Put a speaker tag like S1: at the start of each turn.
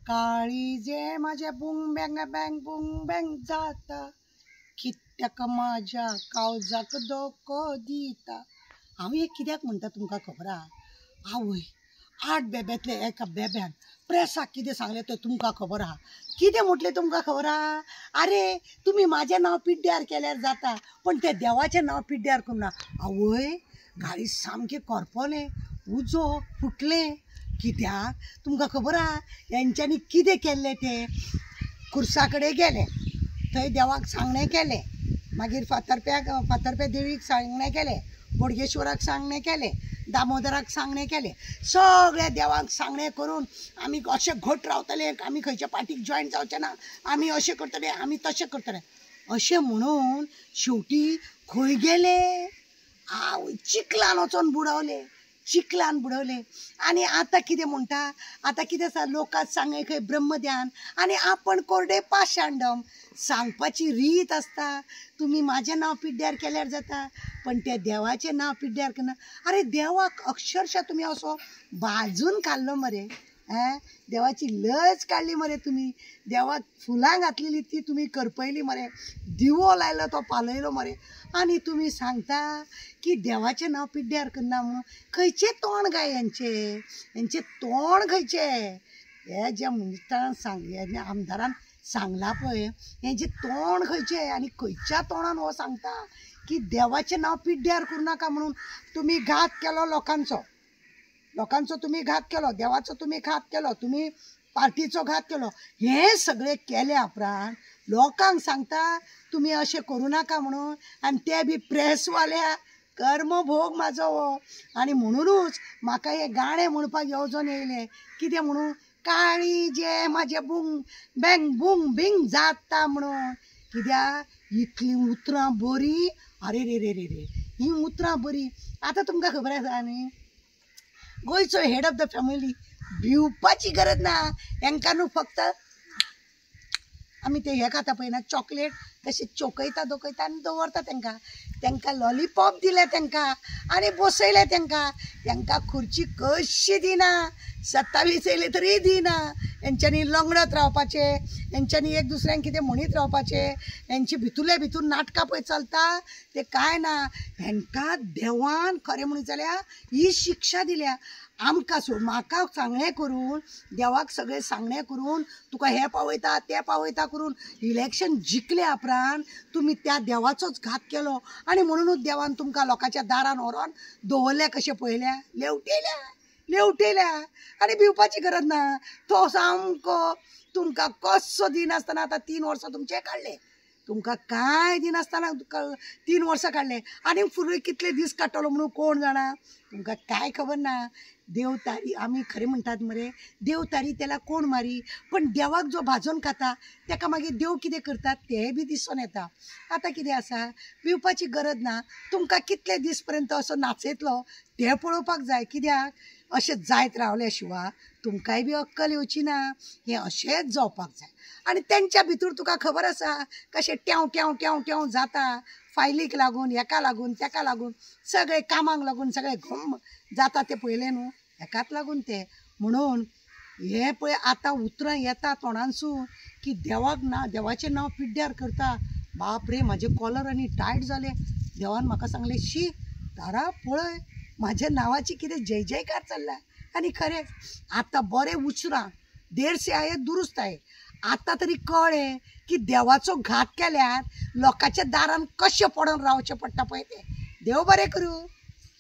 S1: काळीजे माझे बुंग bang bang बुंग bang जाता कित्याक माझ्या काळजाक धोको दिता। हांव हे कित्याक म्हणटा तुमकां खबर आहा? आवय 8 बेब्यांतले एका बेब्यान प्रेसाक कितें सांगलें तें तुमकां खबर आहा? कितें म्हटलें तुमकां खबर आहा? अरे तुम्ही माझें नांव पिड्ड्यार केल्यार जाता पण तें देवाचें नांव पिड्ड्यार करूना। आवय गाळी सामकें करपलें उजो फुटलें। कित्याक तुमकां खबर आहा हेंच्यांनी कितें केल्लें? तें खुर्सा कडेन गेले, थंय देवाक सांगणें केलें, मागीर फातर्प्या देवीक सांगणें केलें, बोडगेश्वराक सांगणें केलें, दामोदराक सांगणें केलें, सगळ्या देवाक सांगणें करून आमी अशें घट रावतले, आमी खंयच्या पार्टीक जॉयन जावचे ना, आमी अशें करतले, आमी तशें करतले अशें म्हणून शेवटी खंय गेले? आवय चिखलान वचोन बुडवले। आनी आतां कितें म्हणटा? आतां कितें लोकांक सांगे खंय ब्रह्मध्यान आनी आपण कोरडे पाशांडम। सांगपाची रीत आसता, तुम्ही माझें नांव पिड्ड्यार केल्यार जाता पण त्या देवाचें नांव पिड्ड्यार करना। अरे देवाक अक्षरशः तुम्ही असो भाजून खाल्लो मरे, देवाची लज काडली मरे, तुम्ही देवाक फुलां घातलेली ती तुम्ही करपयली मरे, दिवो लायलो तो पालयलो मरे, आनी तुम्ही सांगता की देवाचें नांव पिड्ड्यार करना म्हणून। खंयचें तोंड गाय हेंचें तोंड खंयचें? हे जे मनशान आमदारान सांगला पळय हेंचें तोंड खंयचें आनी खंयच्या तोंडान हो सांगता की देवाचें नांव पिड्ड्यार करूं नाका म्हणून। तुम्ही घात केलो लोकांचो तुम्ही घात केलो, देवाचो तुम्ही घात केलो, तुम्ही पार्टीचो घात केलो, हे सगळे केले उपरांत लोकांक सांगता तुम्ही अशें करूं नाका म्हणून, आनी ते बी प्रेसवाल्या कर्मभोग म्हाजो हो। आनी म्हणूनच म्हाका हे गाणें म्हणपाक येवजोन येयलें, कितें म्हणून? काळीजे म्हाजे बुंग बँग बुंग बिंग जाता म्हणून। कित्याक इतलीं उतरां बरीं, अरे रे रे रे रे ही उतरां बरीं। आतां तुमकां खबर आसा न्ही, गोंयचो हेड ऑफ द फॅमिली भिवपाची गरज ना, हेंकां न्हू फक्त आमी ते हे खाता पळय ना चॉकलेट, तशें चोकयता आनी दवरता तेंकां लॉलीपॉप दिले तेंकां आनी बसयले तेंकां खुर्ची कशी दिना, 27 येयले तरी दिना। हेंच्यांनी लंगडत रावपाचे, हेंच्यांनी एक दुसऱ्यांक कितें म्हणीत रावपाचे, हेंची भितूरले भितूर नाटकां पळय चलता ते काय ना। हेंकां देवान खरें म्हणून जाल्यार ही शिक्षा दिल्या। आमकां सोड, म्हाका सांगणें करून, देवाक सगळें सांगणें करून, तुका हे पावयता ते पावयता करून इलेक्शन जिखले उपरांत तुम्ही त्या देवाचोच घात केलो आनी म्हणूनच देवान तुमकां लोकांच्या दारान व्हरोन दवरले कशें पळयल्या, लेवटयल्या आनी भिवपाची गरज ना। तो सामको तुमकां कसो दिनासतना आतां 3 वर्सां तुमचे काडले, तुमकां कांय दिनासतना 3 वर्सां काडले आनी फुडें कितले दीस काडटलो म्हणून कोण जाणा, तुमकां कांय खबर ना। देव तारी, आमी खरें म्हणटात मरे, देव तारी त्याला कोण मारी, पण देवाक जो भाजून खाता तेका मागीर देव कितें करतात तेंय बी दिसून येता। आतां कितें आसा, भिवपाची गरज ना, तुमकां कितले दीस पर्यंत असो नाचयतलो तें पळोवपाक जाय। कित्याक अशें जायत रावल्या शिवाय तुमकांय बी अक्कल येवची ना, हें अशेंच जावपाक जाय। आनी तेंच्या भितर तुका खबर आसा कशें ट्याव ट्याव ट्याव ट्याव जाता, फायलीक लागून, हेका लागून, तेका लागून, सगळे कामाक लागून सगळे घुम जाता ते पळयलें न्हू, हेकाच लागून ते। म्हणून हे पळय आतां उतरां येता तोंडानसून की देवाचें नांव पिड्ड्यार करता। बाप रे, म्हाजे कॉलर आनी टायट जाले। देवान म्हाका सांगलें, शी तारा पळय म्हाज्या नांवाची कितें जय जयकार चल्ला। आनी खरेंच आतां बरें उचरां, देर से आये दुरुस्त आये, आतां तरी कळ्ळें की देवाचो घात केल्यार लोकांच्या दारान कशें पडोन रावचें पडटा पळय तें। देव बरें करूं।